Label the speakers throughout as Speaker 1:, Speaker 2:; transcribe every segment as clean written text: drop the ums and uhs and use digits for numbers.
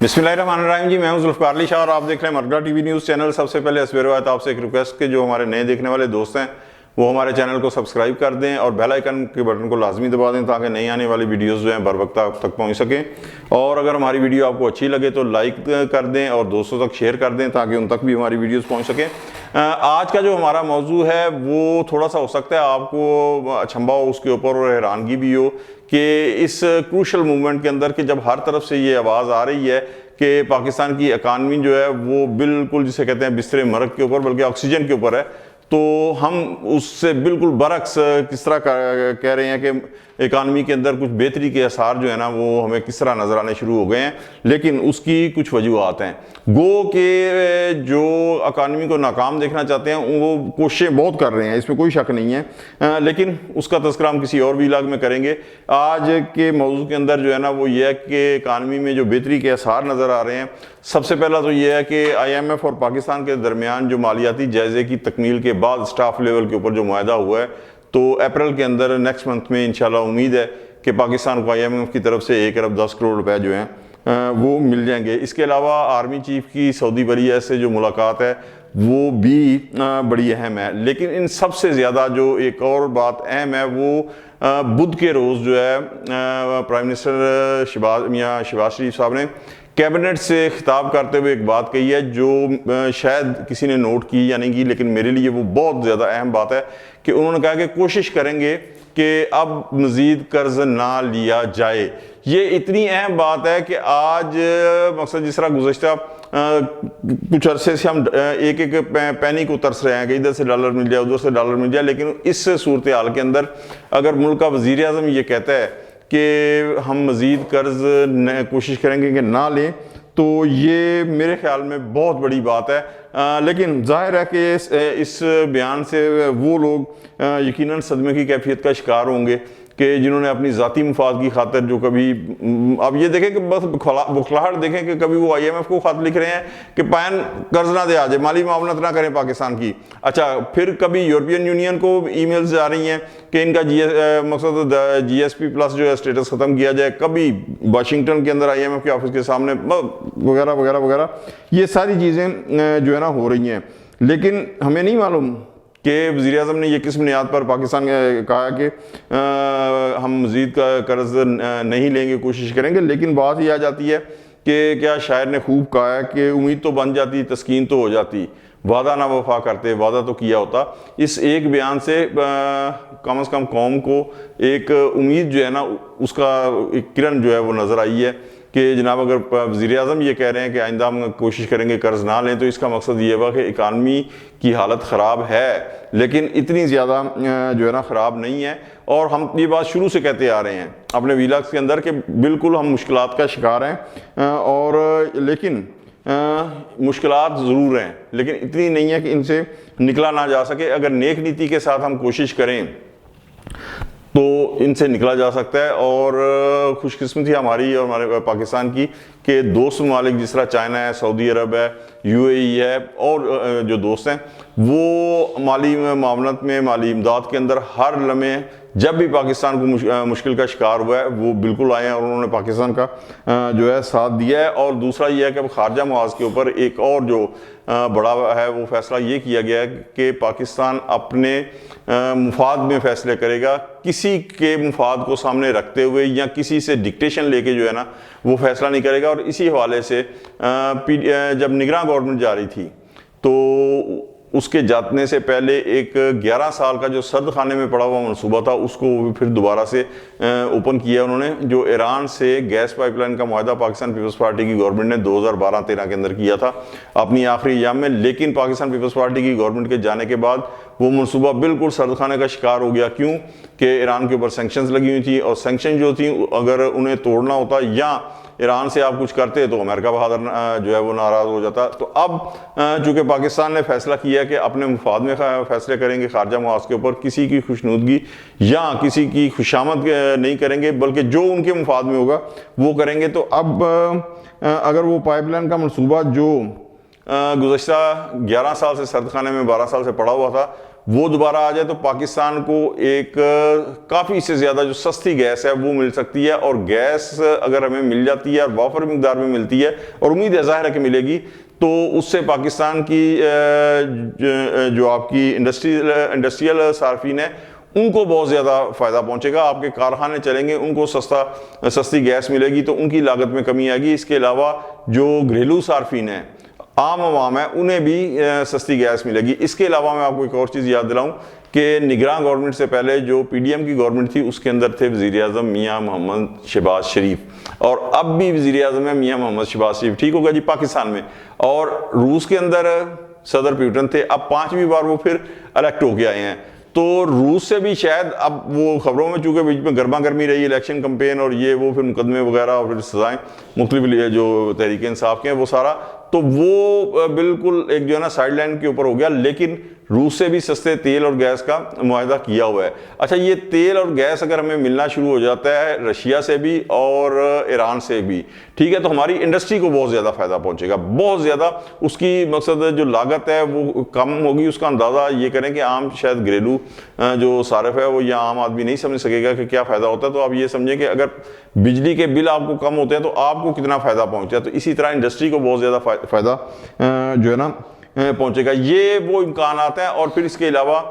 Speaker 1: बिस्मिल्लाहिर्रहमानिर्रहीम जी, मैं हूं जुल्फ़िकार अली शाह और आप देख रहे हैं मरकज़ टीवी न्यूज़ चैनल। सबसे पहले असवेरवात आपसे एक रिक्वेस्ट के जो हमारे नए देखने वाले दोस्त हैं वो हमारे चैनल को सब्सक्राइब कर दें और बेल आइकन के बटन को लाजमी दबा दें ताकि नई आने वाली वीडियोस जो हैं बर वक्त आप तक पहुंच सकें। और अगर हमारी वीडियो आपको अच्छी लगे तो लाइक कर दें और दोस्तों तक शेयर कर दें ताकि उन तक भी हमारी वीडियोस पहुंच सकें। आज का जो हमारा मौजू है वो थोड़ा सा हो सकता है आपको अचंभा हो उसके ऊपर और हैरानगी भी हो कि इस क्रूशल मूवमेंट के अंदर कि जब हर तरफ से ये आवाज़ आ रही है कि पाकिस्तान की इकानमी जो है वो बिल्कुल जिसे कहते हैं बिस्तरे मरग के ऊपर बल्कि ऑक्सीजन के ऊपर है, तो हम उससे बिल्कुल बरक्स किस तरह कह रहे हैं कि इकानमी के अंदर कुछ बेहतरी के आसार जो है ना वो हमें किस तरह नज़र आने शुरू हो गए हैं। लेकिन उसकी कुछ वजूहत हैं। गो के जो इकानमी को नाकाम देखना चाहते हैं वो कोशिशें बहुत कर रहे हैं, इसमें कोई शक नहीं है, लेकिन उसका तज़किरा हम किसी और व्लॉग में करेंगे। आज के मौजू के अंदर जो है ना वो ये है कि इकानमी में जो बेहतरी के आसार नज़र आ रहे हैं। सबसे पहला तो ये है कि IMF और पाकिस्तान के दरमियान जो मालियाती जायज़े की तकमील के बाद स्टाफ लेवल के ऊपर जो मुआहदा हुआ है, तो अप्रैल के अंदर नेक्स्ट मंथ में इंशाल्लाह उम्मीद है कि पाकिस्तान को IMF की तरफ से 1 अरब 10 करोड़ रुपए जो हैं वो मिल जाएंगे। इसके अलावा आर्मी चीफ की सऊदी वली से जो मुलाकात है वो भी बड़ी अहम है। लेकिन इन सबसे ज़्यादा जो एक और बात अहम है वो बुध के रोज़ जो है प्राइम मिनिस्टर शहबाज शरीफ साहब ने कैबिनेट से खिताब करते हुए एक बात कही है जो शायद किसी ने नोट की या नहीं की, लेकिन मेरे लिए वो बहुत ज़्यादा अहम बात है कि उन्होंने कहा कि कोशिश करेंगे कि अब मज़ीद कर्ज ना लिया जाए। ये इतनी अहम बात है कि आज मकसद जिस तरह गुज़श्ता कुछ अरसे से हम एक एक पैनी को तरस रहे हैं कि इधर से डॉलर मिल जाए उधर से डॉलर मिल जाए, लेकिन इस सूरत हाल के अंदर अगर मुल्क का वज़ीर आज़म ये कहता है कि हम मज़ीद कर्ज कोशिश करेंगे कि ना लें, तो ये मेरे ख्याल में बहुत बड़ी बात है। लेकिन जाहिर है कि इस बयान से वो लोग यकीनन सदमे की कैफियत का शिकार होंगे कि जिन्होंने अपनी ज़ाती मुफाद की खातिर जो कभी अब ये देखें कि बस बुखलाहट देखें कि कभी वो IMF को ख़त लिख रहे हैं कि पैन कर्ज ना दे आ जाए, माली मामलत ना करें पाकिस्तान की। अच्छा, फिर कभी यूरोपियन यूनियन को ईमेल्स आ रही हैं कि इनका मकसद GSP+ जो है स्टेटस ख़त्म किया जाए, कभी वाशिंगटन के अंदर IMF के ऑफिस के सामने वगैरह वगैरह वगैरह, ये सारी चीज़ें जो है ना हो रही हैं। लेकिन हमें नहीं मालूम कि वज़ीर आज़म ने यह किस बुनियाद पर पाकिस्तान कहा कि हम मज़ीद का कर्ज नहीं लेंगे, कोशिश करेंगे। लेकिन बात ये आ जाती है कि क्या शायर ने खूब कहा है कि उम्मीद तो बन जाती तस्कीन तो हो जाती, वादा ना वफा करते, वादा तो किया होता। इस एक बयान से कम से कम कौम को एक उम्मीद जो है ना उसका एक किरण जो है वो नज़र आई है कि जनाब अगर वज़ीर आज़म ये कह रहे हैं कि आइंदा हम कोशिश करेंगे कर्ज ना लें, तो इसका मकसद ये हुआ कि इकानमी की हालत ख़राब है लेकिन इतनी ज़्यादा जो है ना ख़राब नहीं है। और हम ये बात शुरू से कहते आ रहे हैं अपने व्लॉग्स के अंदर कि बिल्कुल हम मुश्किलात का शिकार हैं, और लेकिन मुश्किलात ज़रूर हैं लेकिन इतनी नहीं है कि इनसे निकला ना जा सके। अगर नेक नीति के साथ हम कोशिश करें तो इनसे निकला जा सकता है। और खुशकिस्मती हमारी और हमारे पाकिस्तान की कि दोस्त ममालिक जिस तरह चाइना है, सऊदी अरब है, UAE है और जो दोस्त हैं वो माली मामलत में माली इमदाद के अंदर हर लम्हे जब भी पाकिस्तान को मुश्किल का शिकार हुआ है वो बिल्कुल आए हैं और उन्होंने पाकिस्तान का जो है साथ दिया है। और दूसरा ये है कि अब खारजा मुआज के ऊपर एक और जो बड़ा है वो फैसला ये किया गया है कि पाकिस्तान अपने मुफाद में फ़ैसले करेगा, किसी के मुफाद को सामने रखते हुए या किसी से डिक्टेशन लेके जो है ना वो फैसला नहीं करेगा। और इसी हवाले से जब निगरान गवर्नमेंट जा रही थी तो उसके जाने से पहले एक 11 साल का जो सर्द खाने में पड़ा हुआ मनसूबा था उसको फिर दोबारा से ओपन किया उन्होंने। जो ईरान से गैस पाइपलाइन का मुआहदा पाकिस्तान पीपल्स पार्टी की गवर्नमेंट ने 2012-13 के अंदर किया था अपनी आखिरी अय्याम में, लेकिन पाकिस्तान पीपल्स पार्टी की गवर्नमेंट के जाने के बाद वो मनसूबा बिल्कुल सर्द खाने का शिकार हो गया। क्यों कि ईरान के ऊपर सैंक्शंस लगी हुई थी और सैंक्शन जो थी अगर उन्हें तोड़ना होता या ईरान से आप कुछ करते तो अमेरिका बहादुर जो है वो नाराज़ हो जाता। तो अब चूँकि पाकिस्तान ने फैसला किया कि अपने मुफाद में फैसले करेंगे खारजा मुआज के ऊपर, किसी की खुशनुदगी या किसी की खुशामद नहीं करेंगे बल्कि जो उनके मुफाद में होगा वो करेंगे। तो अब अगर वो पाइपलाइन का मनसूबा जो गुज़श्ता 11 साल से सर्द खाने में 12 साल से पड़ा हुआ था وہ دوبارہ آ جائے تو پاکستان کو ایک کافی سے زیادہ جو سستی گیس ہے وہ مل سکتی ہے، اور گیس اگر ہمیں مل جاتی ہے اور وافر مقدار میں ملتی ہے، اور امید ہے ظاہر ہے کہ ملے گی، تو اس سے پاکستان کی جو آپ کی انڈسٹریل صارفین ہیں ان کو بہت زیادہ فائدہ پہنچے گا۔ آپ کے کارخانے چلیں گے، ان کو سستی گیس ملے گی تو ان کی لاگت میں کمی آئے گی۔ اس کے علاوہ جو گھریلو صارفین ہیں، عام عوام ہے، انہیں بھی سستی گیس ملے گی۔ اس کے علاوہ میں آپ کو ایک اور چیز یاد دلاؤں کہ نگراں گورنمنٹ سے پہلے جو پی ڈی ایم کی گورنمنٹ تھی اس کے اندر تھے وزیر اعظم میاں محمد شہباز شریف، اور اب بھی وزیر اعظم ہے میاں محمد شہباز شریف، ٹھیک ہوگا جی، پاکستان میں۔ اور روس کے اندر صدر پیوٹن تھے، اب 5ویں بار وہ پھر الیکٹ ہو کے آئے ہیں، تو روس سے بھی شاید اب وہ خبروں میں چونکہ بیچ میں گرما گرمی رہی الیکشن کمپین اور یہ وہ پھر مقدمے وغیرہ اور پھر سزائیں مختلف جو تحریک انصاف کے ہیں وہ سارا، تو وہ بالکل ایک جو ہے نا سائیڈ لائن کے اوپر ہو گیا، لیکن روس سے بھی سستے تیل اور گیس کا معاہدہ کیا ہوا ہے۔ اچھا، یہ تیل اور گیس اگر ہمیں ملنا شروع ہو جاتا ہے رشیا سے بھی اور ایران سے بھی، ٹھیک ہے، تو ہماری انڈسٹری کو بہت زیادہ فائدہ پہنچے گا، بہت زیادہ۔ اس کی مقصد جو لاگت ہے وہ کم ہوگی۔ اس کا اندازہ یہ کریں کہ عام شاید گھریلو جو صارف ہے وہ یا عام آدمی نہیں سمجھ سکے گا کہ کیا فائدہ ہوتا ہے۔ تو آپ یہ سمجھیں کہ اگر بجلی کے بل آپ کو کم ہوتے ہیں تو آپ کو کتنا فائدہ پہنچتا ہے، تو اسی طرح انڈسٹری کو بہت زیادہ فائدہ جو ہے نا پہنچے گا۔ یہ وہ امکانات ہیں۔ اور پھر اس کے علاوہ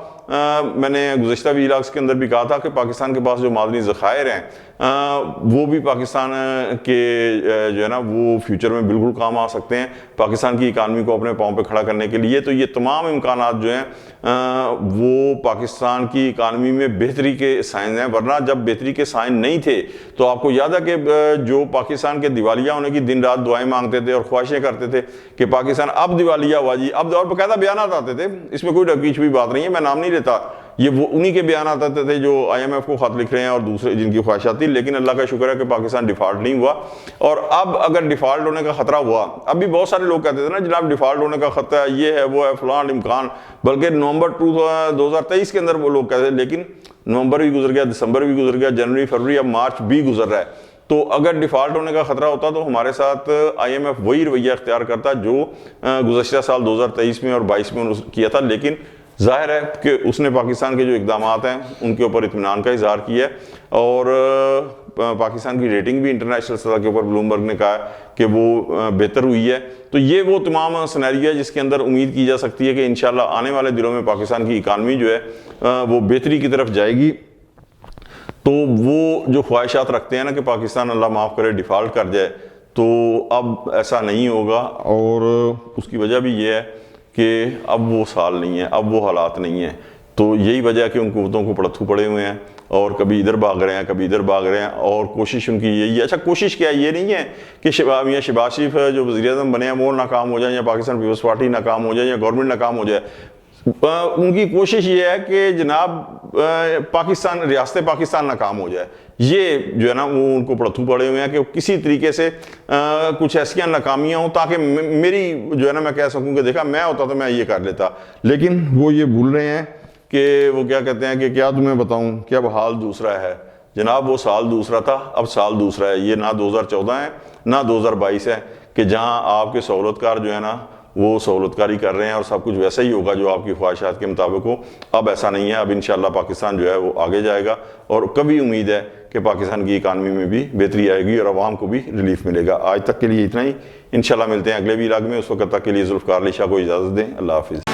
Speaker 1: میں نے گزشتہ ویلاگس کے اندر بھی کہا تھا کہ پاکستان کے پاس جو معدنی ذخائر ہیں وہ بھی پاکستان کے جو ہے نا وہ فیوچر میں بالکل کام آ سکتے ہیں پاکستان کی اکانومی کو اپنے پاؤں پہ کھڑا کرنے کے لیے۔ تو یہ تمام امکانات جو ہیں وہ پاکستان کی اکانومی میں بہتری کے سائن ہیں، ورنہ جب بہتری کے سائن نہیں تھے تو آپ کو یاد ہے کہ جو پاکستان کے دیوالیہ ہونے کی دن رات دعائیں مانگتے تھے اور خواہشیں کرتے تھے کہ پاکستان اب دیوالیہ ہوا جی، اب، اور باقاعدہ بیانات آتے تھے، اس میں کوئی ڈکی چھپی بات نہیں ہے، میں نام نہیں لیتا، یہ وہ انہی کے بیانات آتے تھے جو آئی ایم ایف کو خط لکھ رہے ہیں اور دوسرے جن کی خواہشات تھی۔ لیکن اللہ کا شکر ہے کہ پاکستان ڈیفالٹ نہیں ہوا، اور اب اگر ڈیفالٹ ہونے کا خطرہ ہوا، اب بھی بہت سارے لوگ کہتے تھے نا جناب ڈیفالٹ ہونے کا خطرہ ہے، یہ ہے وہ ہے فلاں امکان، بلکہ نومبر 2023 کے اندر وہ لوگ کہتے تھے، لیکن نومبر بھی گزر گیا، دسمبر بھی گزر گیا، جنوری، فروری، اب مارچ بھی گزر رہا ہے۔ تو اگر ڈیفالٹ ہونے کا خطرہ ہوتا تو ہمارے ساتھ آئی ایم ایف وہی رویہ اختیار کرتا جو گزشتہ سال 2023 میں اور 22 میں کیا تھا، لیکن ظاہر ہے کہ اس نے پاکستان کے جو اقدامات ہیں ان کے اوپر اطمینان کا اظہار کیا ہے، اور پاکستان کی ریٹنگ بھی انٹرنیشنل سطح کے اوپر بلومبرگ نے کہا کہ وہ بہتر ہوئی ہے۔ تو یہ وہ تمام سینیریو ہے جس کے اندر امید کی جا سکتی ہے کہ انشاءاللہ آنے والے دنوں میں پاکستان کی اکانومی جو ہے وہ بہتری کی طرف جائے گی۔ تو وہ جو خواہشات رکھتے ہیں نا کہ پاکستان اللہ معاف کرے ڈیفالٹ کر جائے، تو اب ایسا نہیں ہوگا، اور اس کی وجہ بھی یہ ہے کہ اب وہ سال نہیں ہے، اب وہ حالات نہیں ہیں۔ تو یہی وجہ ہے کہ ان قوتوں کو پڑتھو پڑے ہوئے ہیں اور کبھی ادھر بھاگ رہے ہیں، کبھی ادھر بھاگ رہے ہیں، اور کوشش ان کی یہی ہے۔ اچھا، کوشش کیا ہے، یہ نہیں ہے کہ میاں شہباز شریف جو وزیر اعظم بنے ہیں وہ ناکام ہو جائیں، یا پاکستان پیپلز پارٹی ناکام ہو جائے، یا گورنمنٹ ناکام ہو جائے۔ ان کی کوشش یہ ہے کہ جناب پاکستان، ریاست پاکستان ناکام ہو جائے۔ یہ جو ہے نا وہ ان کو پڑتھو پڑے ہوئے ہیں کہ کسی طریقے سے کچھ ایسی ناکامیاں ہوں تاکہ میری جو ہے نا میں کہہ سکوں کہ دیکھا میں ہوتا تو میں یہ کر لیتا، لیکن وہ یہ بھول رہے ہیں کہ وہ کیا کہتے ہیں کہ کیا تمہیں بتاؤں کہ اب حال دوسرا ہے۔ جناب وہ سال دوسرا تھا، اب سال دوسرا ہے۔ یہ نہ 2014 ہے نہ 2022 ہے کہ جہاں آپ کے سہولت کار جو ہے نا وہ سہولت کاری کر رہے ہیں اور سب کچھ ویسا ہی ہوگا جو آپ کی خواہشات کے مطابق ہو۔ اب ایسا نہیں ہے، اب انشاءاللہ پاکستان جو ہے وہ آگے جائے گا، اور کبھی امید ہے کہ پاکستان کی اکانومی میں بھی بہتری آئے گی اور عوام کو بھی ریلیف ملے گا۔ آج تک کے لیے اتنا ہی، انشاءاللہ ملتے ہیں اگلے ویلاگ میں۔ اس وقت تک کے لیے ذوالفقار علی شاہ کو اجازت دیں، اللہ حافظ۔